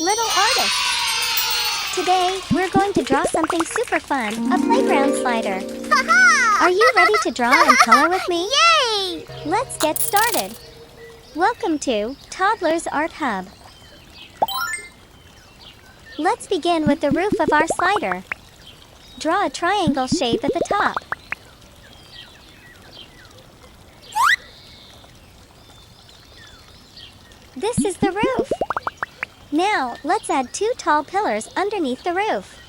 little artists! Today, we're going to draw something super fun, a playground slider. Are you ready to draw and color with me? Yay! Let's get started. Welcome to Toddlers Art Hub. Let's begin with the roof of our slider. Draw a triangle shape at the top. This is the roof. Now, let's add 2 tall pillars underneath the roof.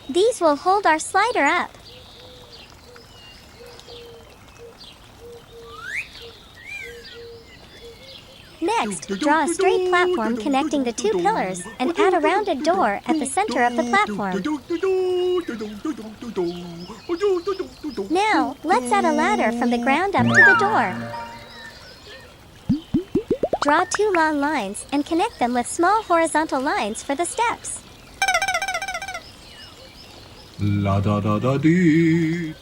These will hold our slider up. Next, draw a straight platform connecting the 2 pillars and add a rounded door at the center of the platform. Now, let's add a ladder from the ground up to the door. Draw 2 long lines and connect them with small horizontal lines for the steps. La da da da dee.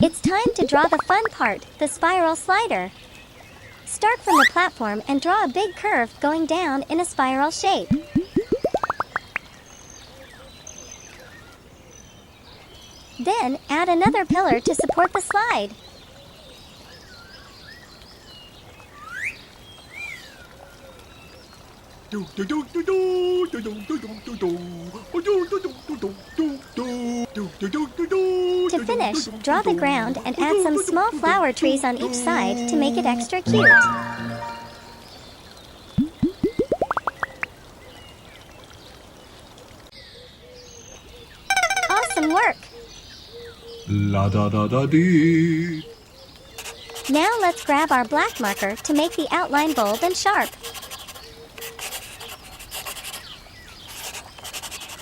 It's time to draw the fun part, the spiral slider. Start from the platform and draw a big curve going down in a spiral shape. Then, add another pillar to support the slide. To finish, draw the ground and add some small flower trees on each side to make it extra cute. Awesome work! La da da da dee. Now let's grab our black marker to make the outline bold and sharp.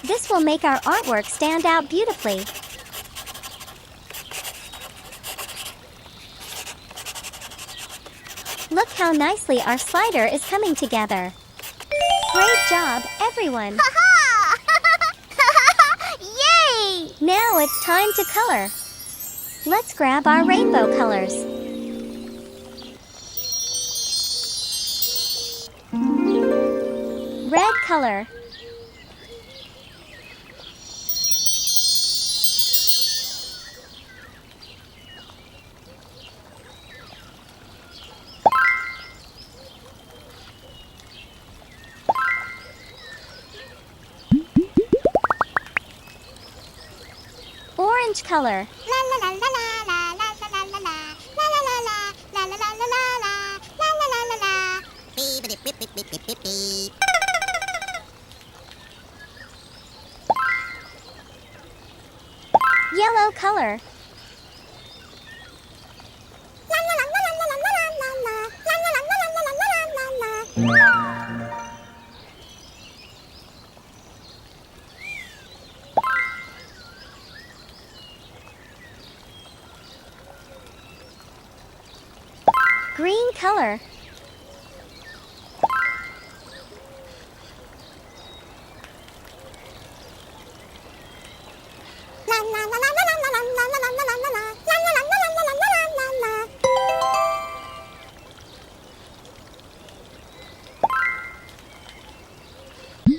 This will make our artwork stand out beautifully. Look how nicely our slider is coming together. Great job, everyone! Yay! Now it's time to color. Let's grab our rainbow colors. Red color. Orange color. Yellow color. Green color.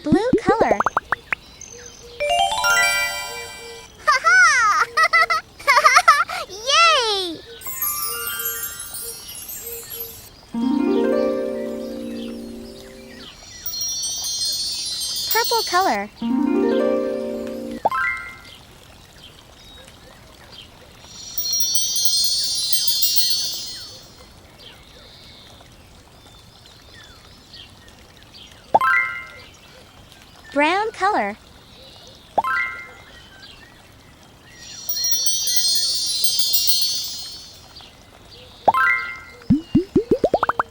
Blue color. Yay! Purple color. Brown color.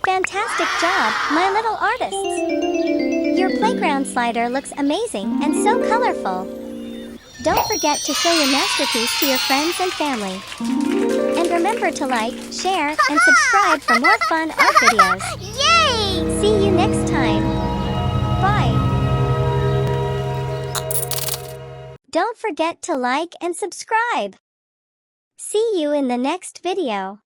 Fantastic job, my little artists! Your playground slider looks amazing and so colorful. Don't forget to show your masterpiece to your friends and family. And remember to like, share, and subscribe for more fun art videos. Yay! See you next time. Bye. Don't forget to like and subscribe. See you in the next video.